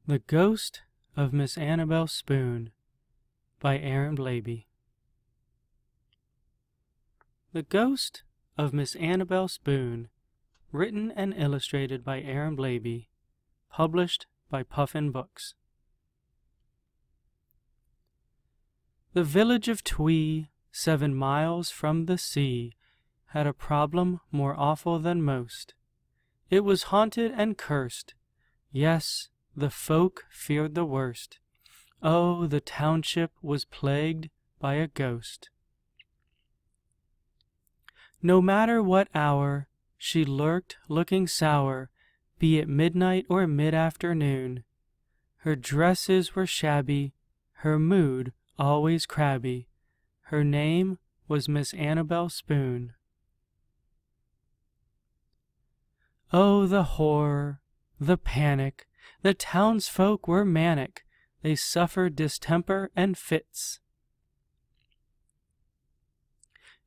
The Ghost of Miss Annabel Spoon by Aaron Blabey. The Ghost of Miss Annabel Spoon, written and illustrated by Aaron Blabey, published by Puffin Books. The village of Twee, 7 miles from the sea, had a problem more awful than most. It was haunted and cursed. Yes, the folk feared the worst. Oh, the township was plagued by a ghost. No matter what hour, she lurked looking sour, be it midnight or mid-afternoon. Her dresses were shabby, her mood always crabby. Her name was Miss Annabel Spoon. Oh, the horror, the panic! The townsfolk were manic. They suffered distemper and fits.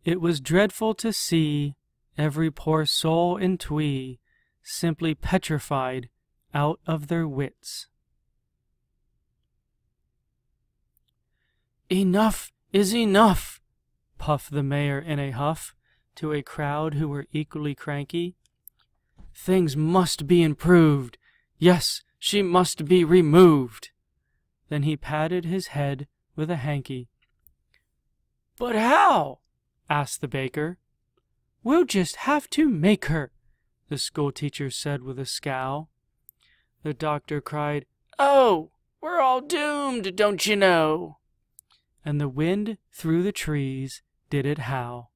It was dreadful to see every poor soul in Twee simply petrified out of their wits. "Enough is enough," puffed the mayor in a huff to a crowd who were equally cranky. "Things must be improved. Yes, she must be removed." Then he patted his head with a hanky. "But how?" asked the baker. "We'll just have to make her," the schoolteacher said with a scowl. The doctor cried, "Oh, we're all doomed, don't you know?" And the wind through the trees did it howl.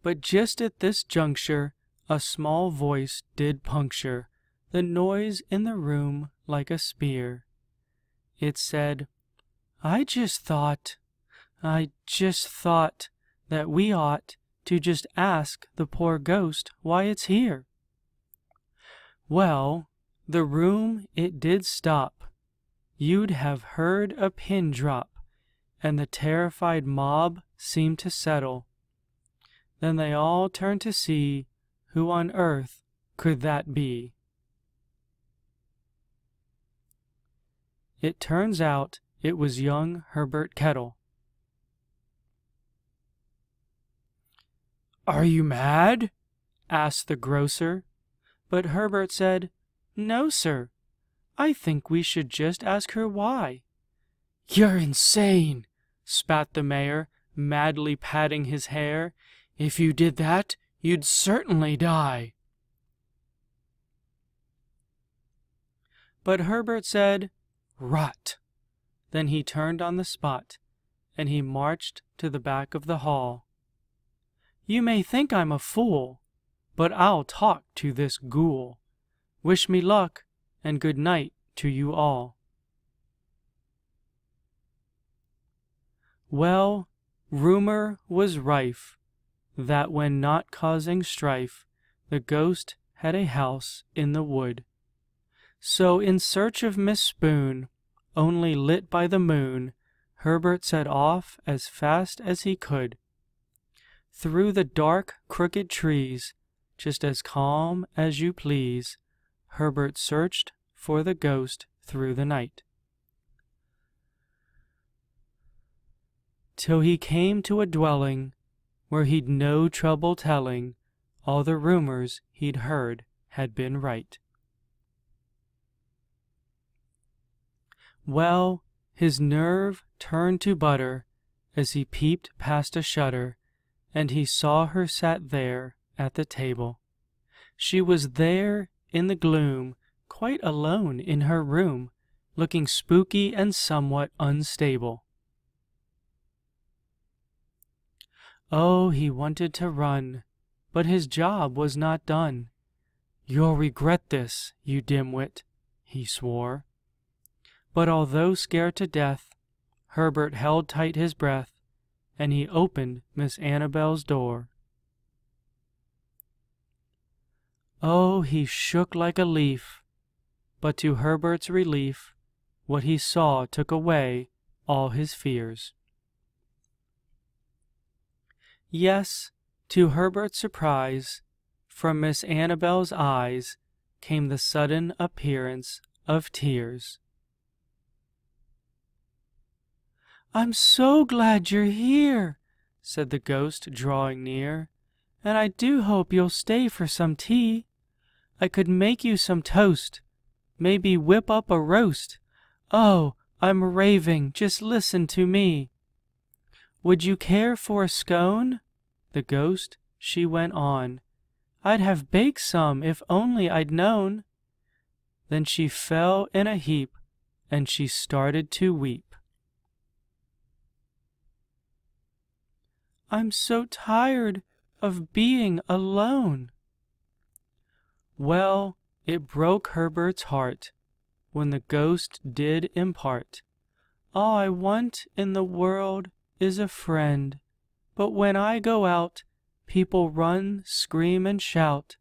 But just at this juncture, a small voice did puncture the noise in the room like a spear. It said, I just thought that we ought to just ask the poor ghost why it's here." Well, the room it did stop. You'd have heard a pin drop, and the terrified mob seemed to settle. Then they all turned to see who on earth could that be. It turns out it was young Herbert Kettle. "Are you mad?" asked the grocer. But Herbert said, "No, sir. I think we should just ask her why." "You're insane," spat the mayor, madly patting his hair. "If you did that, you'd certainly die." But Herbert said, "Rot." Then he turned on the spot, and he marched to the back of the hall. "You may think I'm a fool, but I'll talk to this ghoul. Wish me luck, and good night to you all." Well, rumor was rife that when not causing strife, the ghost had a house in the wood. So in search of Miss Spoon, only lit by the moon, Herbert set off as fast as he could. Through the dark, crooked trees, just as calm as you please, Herbert searched for the ghost through the night. Till he came to a dwelling where he'd no trouble telling all the rumors he'd heard had been right. Well, his nerve turned to butter as he peeped past a shutter, and he saw her sat there at the table. She was there in the gloom, quite alone in her room, looking spooky and somewhat unstable. Oh, he wanted to run, but his job was not done. "You'll regret this, you dimwit," he swore. But although scared to death, Herbert held tight his breath, and he opened Miss Annabel's door. Oh, he shook like a leaf, but to Herbert's relief, what he saw took away all his fears. Yes, to Herbert's surprise, from Miss Annabel's eyes came the sudden appearance of tears. "I'm so glad you're here," said the ghost, drawing near, "and I do hope you'll stay for some tea. I could make you some toast, maybe whip up a roast. Oh, I'm raving, just listen to me. Would you care for a scone?" The ghost, she went on. "I'd have baked some if only I'd known." Then she fell in a heap, and she started to weep. "I'm so tired of being alone." Well, it broke Herbert's heart when the ghost did impart, "All I want in the world is a friend, but when I go out, people run, scream, and shout.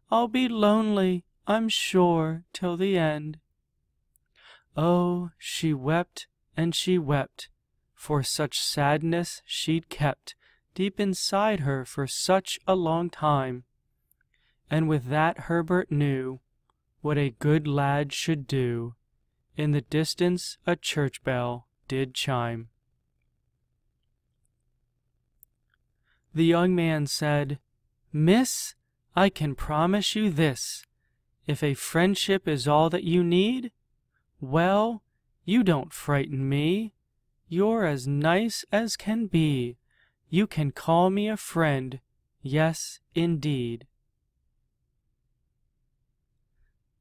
I'll be lonely, I'm sure, till the end." Oh, she wept and she wept, for such sadness she'd kept deep inside her for such a long time. And with that Herbert knew what a good lad should do. In the distance a church bell did chime. The young man said, "Miss, I can promise you this. If a friendship is all that you need, well, you don't frighten me. You're as nice as can be. You can call me a friend, yes, indeed."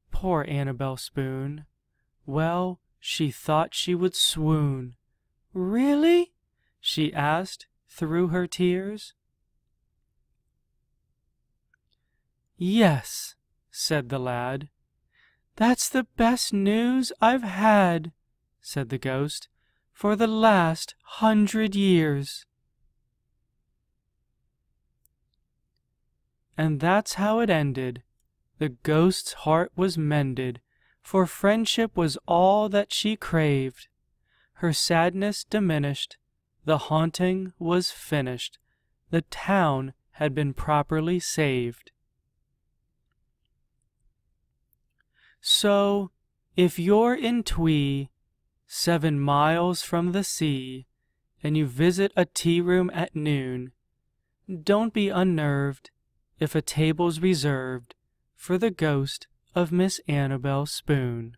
Poor Annabel Spoon. Well, she thought she would swoon. "Really?" she asked through her tears. "Yes," said the lad. "That's the best news I've had," said the ghost, "for the last 100 years." And that's how it ended. The ghost's heart was mended, for friendship was all that she craved. Her sadness diminished, the haunting was finished, the town had been properly saved. So, if you're in Twee, 7 miles from the sea, and you visit a tea-room at noon, don't be unnerved if a table's reserved for the ghost of Miss Annabel Spoon.